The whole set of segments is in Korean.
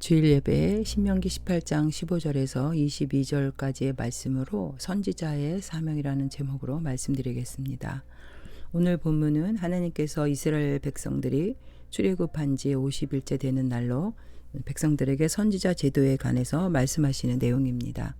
주일 예배에 신명기 18장 15절에서 22절까지의 말씀으로 선지자의 사명이라는 제목으로 말씀드리겠습니다. 오늘 본문은 하나님께서 이스라엘 백성들이 출애굽한 지 50일째 되는 날로 백성들에게 선지자 제도에 관해서 말씀하시는 내용입니다.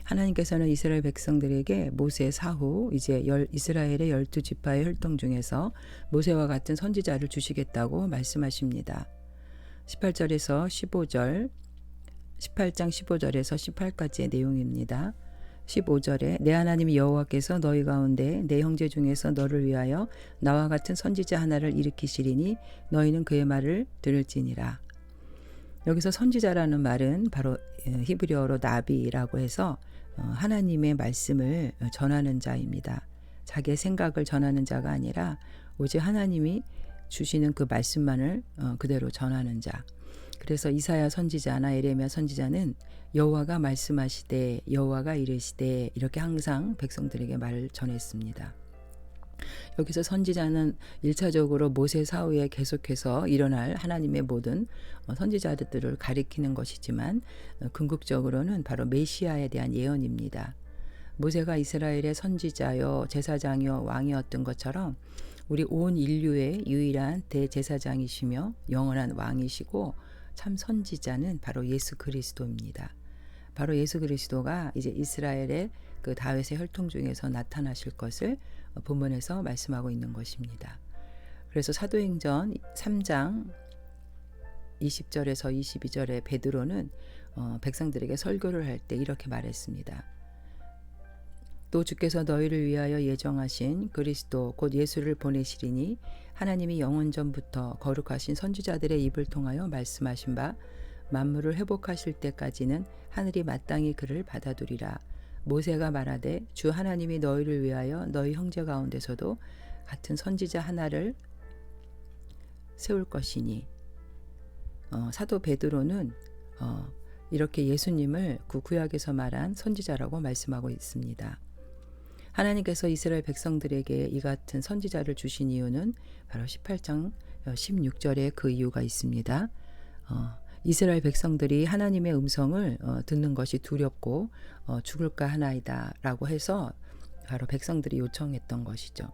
하나님께서는 이스라엘 백성들에게 모세 사후 이제 이스라엘의 12지파의 혈통 중에서 모세와 같은 선지자를 주시겠다고 말씀하십니다. 18절에서 15절, 18장 15절에서 18까지의 내용입니다. 15절에 내 하나님 여호와께서 너희 가운데 내 형제 중에서 너를 위하여 나와 같은 선지자 하나를 일으키시리니 너희는 그의 말을 들을지니라. 여기서 선지자라는 말은 바로 히브리어로 나비라고 해서 하나님의 말씀을 전하는 자입니다. 자기의 생각을 전하는 자가 아니라 오직 하나님이 주시는 그 말씀만을 그대로 전하는 자. 그래서 이사야 선지자나 에레미야 선지자는 여호와가 말씀하시되 여호와가 이르시되 이렇게 항상 백성들에게 말을 전했습니다. 여기서 선지자는 1차적으로 모세 사후에 계속해서 일어날 하나님의 모든 선지자들을 가리키는 것이지만 궁극적으로는 바로 메시아에 대한 예언입니다. 모세가 이스라엘의 선지자요 제사장이요 왕이었던 것처럼 우리 온 인류의 유일한 대제사장이시며 영원한 왕이시고 참 선지자는 바로 예수 그리스도입니다. 바로 예수 그리스도가 이제 이스라엘의 그 다윗의 혈통 중에서 나타나실 것을 본문에서 말씀하고 있는 것입니다. 그래서 사도행전 3장 20절에서 22절에 베드로는 백성들에게 설교를 할 때 이렇게 말했습니다. 또 주께서 너희를 위하여 예정하신 그리스도 곧 예수를 보내시리니 하나님이 영원 전부터 거룩하신 선지자들의 입을 통하여 말씀하신 바 만물을 회복하실 때까지는 하늘이 마땅히 그를 받아두리라. 모세가 말하되 주 하나님이 너희를 위하여 너희 형제 가운데서도 같은 선지자 하나를 세울 것이니 사도 베드로는 이렇게 예수님을 구약에서 말한 선지자라고 말씀하고 있습니다. 하나님께서 이스라엘 백성들에게 이 같은 선지자를 주신 이유는 바로 18장 16절에 그 이유가 있습니다. 이스라엘 백성들이 하나님의 음성을 듣는 것이 두렵고 죽을까 하나이다 라고 해서 바로 백성들이 요청했던 것이죠.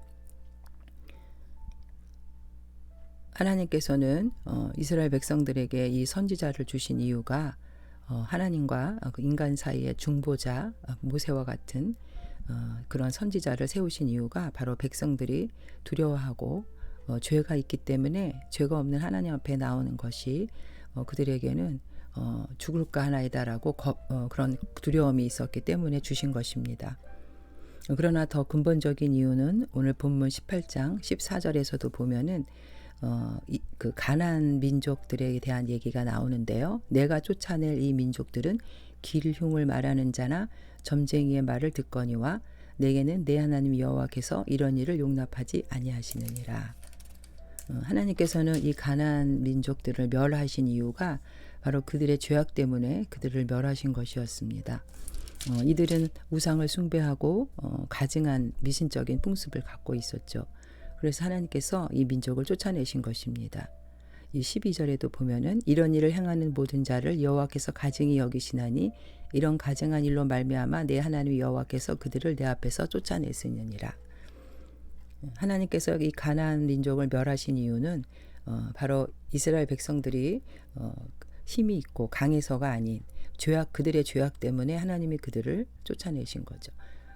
하나님께서는 이스라엘 백성들에게 이 선지자를 주신 이유가 하나님과 인간 사이의 중보자 모세와 같은 그런 선지자를 세우신 이유가 바로 백성들이 두려워하고 죄가 있기 때문에 죄가 없는 하나님 앞에 나오는 것이 그들에게는 죽을까 하나이다라고 그런 두려움이 있었기 때문에 주신 것입니다. 그러나 더 근본적인 이유는 오늘 본문 18장 14절에서도 보면은 그 가나안 민족들에 대한 얘기가 나오는데요. 내가 쫓아낼 이 민족들은 길흉을 말하는 자나 점쟁이의 말을 듣거니와 내게는 내 하나님 여호와께서 이런 일을 용납하지 아니하시느니라. 하나님께서는 이 가나안 민족들을 멸하신 이유가 바로 그들의 죄악 때문에 그들을 멸하신 것이었습니다. 이들은 우상을 숭배하고 가증한 미신적인 풍습을 갖고 있었죠. 그래서 하나님께서 이 민족을 쫓아내신 것입니다. 이 12절에도 보면은 이런 일을 행하는 모든 자를 여호와께서 가증히 여기시나니 이런 가증한 일로 말미암아 내 하나님 여호와께서 그들을 내 앞에서 쫓아냈으니라. 하나님께서 이 가나안 민족을 멸하신 이유는 바로 이스라엘 백성들이 힘이 있고 강해서가 아닌 그들의 죄악 때문에 하나님이 그들을 쫓아내신 거죠.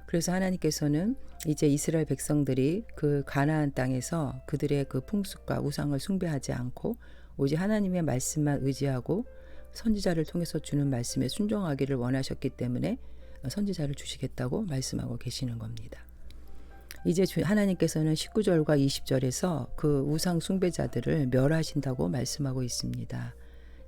그래서 하나님께서는 이제 이스라엘 백성들이 그 가나안 땅에서 그들의 그 풍습과 우상을 숭배하지 않고 오직 하나님의 말씀만 의지하고 선지자를 통해서 주는 말씀에 순종하기를 원하셨기 때문에 선지자를 주시겠다고 말씀하고 계시는 겁니다. 이제 하나님께서는 19절과 20절에서 그 우상 숭배자들을 멸하신다고 말씀하고 있습니다.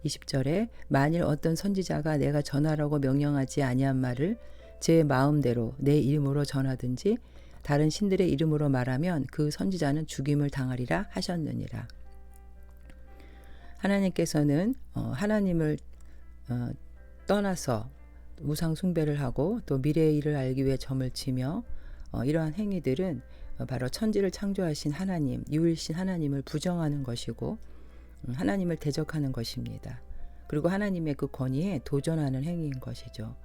20절에 만일 어떤 선지자가 내가 전하라고 명령하지 아니한 말을 제 마음대로 내 이름으로 전하든지 다른 신들의 이름으로 말하면 그 선지자는 죽임을 당하리라 하셨느니라. 하나님께서는 하나님을 떠나서 우상 숭배를 하고 또 미래의 일을 알기 위해 점을 치며 이러한 행위들은 바로 천지를 창조하신 하나님, 유일신 하나님을 부정하는 것이고 하나님을 대적하는 것입니다. 그리고 하나님의 그 권위에 도전하는 행위인 것이죠.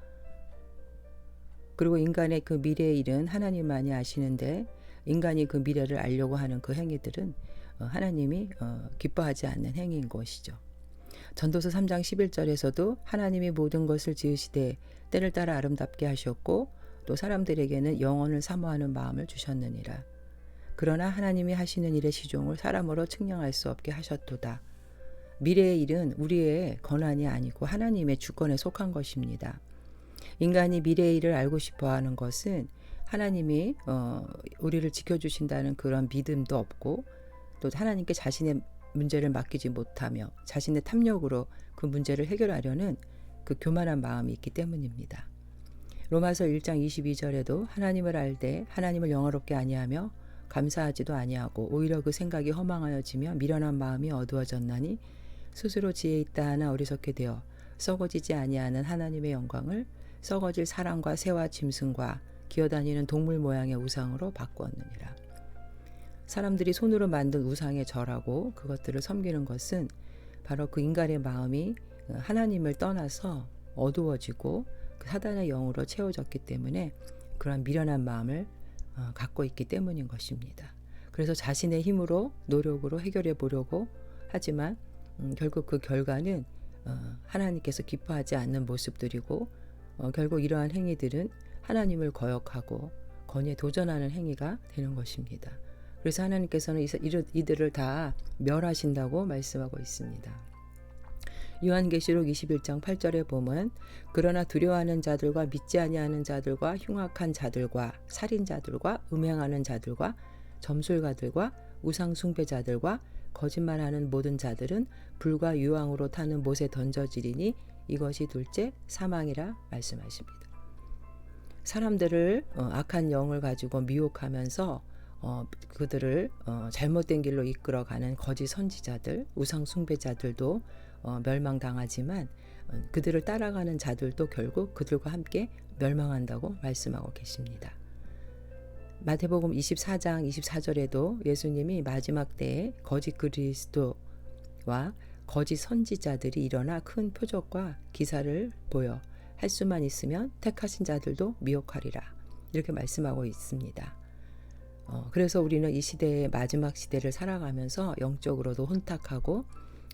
그리고 인간의 그 미래의 일은 하나님만이 아시는데 인간이 그 미래를 알려고 하는 그 행위들은 하나님이 기뻐하지 않는 행위인 것이죠. 전도서 3장 11절에서도 하나님이 모든 것을 지으시되 때를 따라 아름답게 하셨고 또 사람들에게는 영원을 사모하는 마음을 주셨느니라. 그러나 하나님이 하시는 일의 시종을 사람으로 측량할 수 없게 하셨도다. 미래의 일은 우리의 권한이 아니고 하나님의 주권에 속한 것입니다. 인간이 미래의 일을 알고 싶어하는 것은 하나님이 우리를 지켜주신다는 그런 믿음도 없고 또 하나님께 자신의 문제를 맡기지 못하며 자신의 탐욕으로 그 문제를 해결하려는 그 교만한 마음이 있기 때문입니다. 로마서 1장 22절에도 하나님을 알되 하나님을 영화롭게 아니하며 감사하지도 아니하고 오히려 그 생각이 허망하여지며 미련한 마음이 어두워졌나니 스스로 지혜 있다 하나 어리석게 되어 썩어지지 아니하는 하나님의 영광을 썩어질 사람과 새와 짐승과 기어다니는 동물 모양의 우상으로 바꾸었느니라. 사람들이 손으로 만든 우상에 절하고 그것들을 섬기는 것은 바로 그 인간의 마음이 하나님을 떠나서 어두워지고 그 사단의 영으로 채워졌기 때문에 그런 미련한 마음을 갖고 있기 때문인 것입니다. 그래서 자신의 힘으로 노력으로 해결해 보려고 하지만 결국 그 결과는 하나님께서 기뻐하지 않는 모습들이고 결국 이러한 행위들은 하나님을 거역하고 권위에 도전하는 행위가 되는 것입니다. 그래서 하나님께서는 이들을 다 멸하신다고 말씀하고 있습니다. 요한계시록 21장 8절에 보면 그러나 두려워하는 자들과 믿지 아니하는 자들과 흉악한 자들과 살인자들과 음행하는 자들과 점술가들과 우상 숭배자들과 거짓말하는 모든 자들은 불과 유황으로 타는 못에 던져지리니 이것이 둘째 사망이라 말씀하십니다. 사람들을 악한 영을 가지고 미혹하면서 그들을 잘못된 길로 이끌어가는 거짓 선지자들, 우상 숭배자들도 멸망당하지만 그들을 따라가는 자들도 결국 그들과 함께 멸망한다고 말씀하고 계십니다. 마태복음 24장 24절에도 예수님이 마지막 때에 거짓 그리스도와 거짓 선지자들이 일어나 큰 표적과 기사를 보여 할 수만 있으면 택하신 자들도 미혹하리라 이렇게 말씀하고 있습니다. 그래서 우리는 이 시대의 마지막 시대를 살아가면서 영적으로도 혼탁하고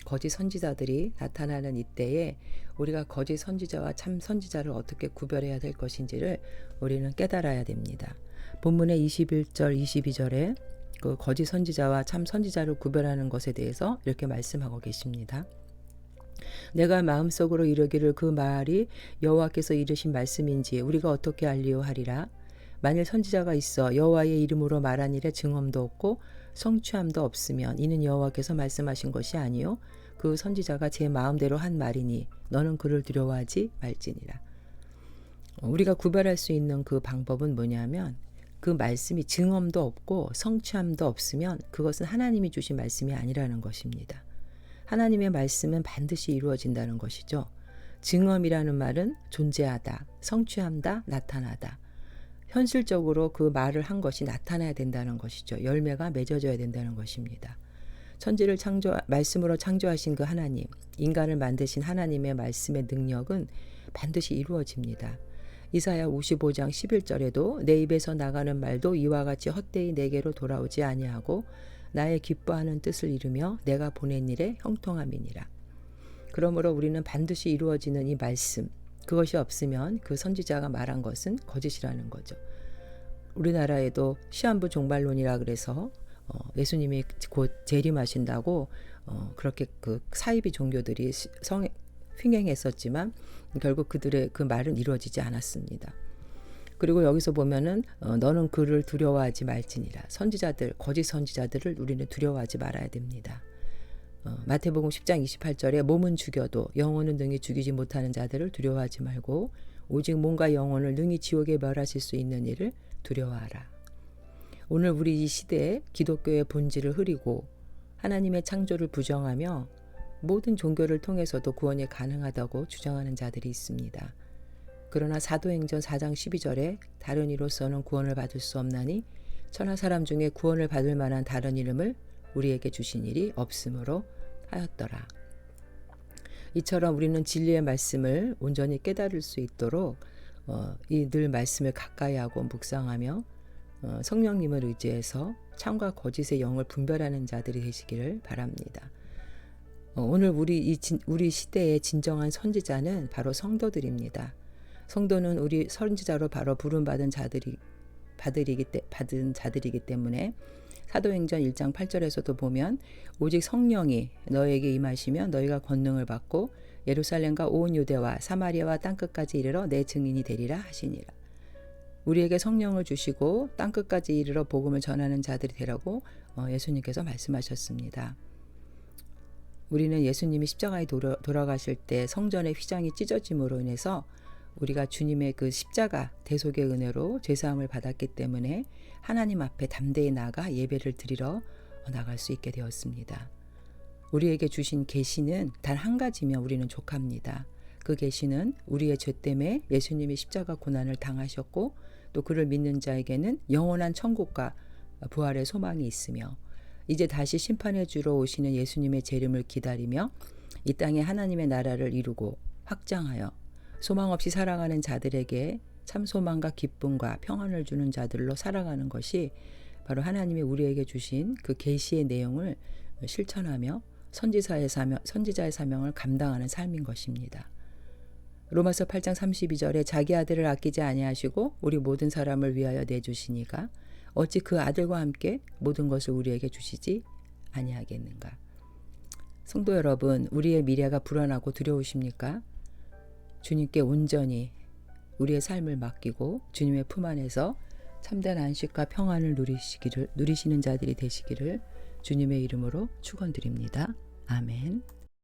거짓 선지자들이 나타나는 이때에 우리가 거짓 선지자와 참 선지자를 어떻게 구별해야 될 것인지를 우리는 깨달아야 됩니다. 본문의 21절 22절에 그 거짓 선지자와 참 선지자를 구별하는 것에 대해서 이렇게 말씀하고 계십니다. 내가 마음속으로 이르기를 그 말이 여호와께서 이르신 말씀인지 우리가 어떻게 알리오 하리라. 만일 선지자가 있어 여호와의 이름으로 말한 일에 증언도 없고 성취함도 없으면 이는 여호와께서 말씀하신 것이 아니요 그 선지자가 제 마음대로 한 말이니 너는 그를 두려워하지 말지니라. 우리가 구별할 수 있는 그 방법은 뭐냐면 그 말씀이 증언도 없고 성취함도 없으면 그것은 하나님이 주신 말씀이 아니라는 것입니다. 하나님의 말씀은 반드시 이루어진다는 것이죠. 증언이라는 말은 존재하다, 성취한다, 나타나다. 현실적으로 그 말을 한 것이 나타나야 된다는 것이죠. 열매가 맺어져야 된다는 것입니다. 천지를 말씀으로 창조하신 그 하나님, 인간을 만드신 하나님의 말씀의 능력은 반드시 이루어집니다. 이사야 55장 11절에도 내 입에서 나가는 말도 이와 같이 헛되이 내게로 돌아오지 아니하고 나의 기뻐하는 뜻을 이루며 내가 보낸 일에 형통함이니라. 그러므로 우리는 반드시 이루어지는 이 말씀, 그것이 없으면 그 선지자가 말한 것은 거짓이라는 거죠. 우리나라에도 시한부 종말론이라 그래서 예수님이 곧 재림하신다고 그렇게 그 사이비 종교들이 횡행했었지만 결국 그들의 그 말은 이루어지지 않았습니다. 그리고 여기서 보면은 너는 그를 두려워하지 말지니라. 선지자들, 거짓 선지자들을 우리는 두려워하지 말아야 됩니다. 마태복음 10장 28절에 몸은 죽여도 영혼은 능히 죽이지 못하는 자들을 두려워하지 말고 오직 몸과 영혼을 능히 지옥에 멸하실 수 있는 이를 두려워하라. 오늘 우리 이 시대에 기독교의 본질을 흐리고 하나님의 창조를 부정하며 모든 종교를 통해서도 구원이 가능하다고 주장하는 자들이 있습니다. 그러나 사도행전 4장 12절에 다른 이로서는 구원을 받을 수 없나니 천하 사람 중에 구원을 받을 만한 다른 이름을 우리에게 주신 일이 없으므로 하였더라. 이처럼 우리는 진리의 말씀을 온전히 깨달을 수 있도록 이 늘 말씀을 가까이 하고 묵상하며 성령님을 의지해서 참과 거짓의 영을 분별하는 자들이 되시기를 바랍니다. 오늘 우리 시대의 진정한 선지자는 바로 성도들입니다. 성도는 우리 선지자로 바로 부름받은 받은 자들이기 때문에 사도행전 1장 8절에서도 보면 오직 성령이 너에게 임하시면 너희가 권능을 받고 예루살렘과 온 유대와 사마리아와 땅끝까지 이르러 내 증인이 되리라 하시니라. 우리에게 성령을 주시고 땅끝까지 이르러 복음을 전하는 자들이 되라고 예수님께서 말씀하셨습니다. 우리는 예수님이 십자가에 돌아가실 때 성전의 휘장이 찢어짐으로 인해서 우리가 주님의 그 십자가 대속의 은혜로 죄사함을 받았기 때문에 하나님 앞에 담대히 나가 예배를 드리러 나갈 수 있게 되었습니다. 우리에게 주신 계시는 단 한 가지면 우리는 족합니다. 그 계시는 우리의 죄 때문에 예수님이 십자가 고난을 당하셨고 또 그를 믿는 자에게는 영원한 천국과 부활의 소망이 있으며 이제 다시 심판해 주러 오시는 예수님의 재림을 기다리며 이 땅에 하나님의 나라를 이루고 확장하여 소망 없이 살아가는 자들에게 참 소망과 기쁨과 평안을 주는 자들로 살아가는 것이 바로 하나님이 우리에게 주신 그 계시의 내용을 실천하며 선지자의 사명을 감당하는 삶인 것입니다. 로마서 8장 32절에 자기 아들을 아끼지 아니하시고 우리 모든 사람을 위하여 내주시니가 어찌 그 아들과 함께 모든 것을 우리에게 주시지 아니하겠는가. 성도 여러분, 우리의 미래가 불안하고 두려우십니까? 주님께 온전히 우리의 삶을 맡기고 주님의 품 안에서 참된 안식과 평안을 누리시는 자들이 되시기를 주님의 이름으로 축원드립니다. 아멘.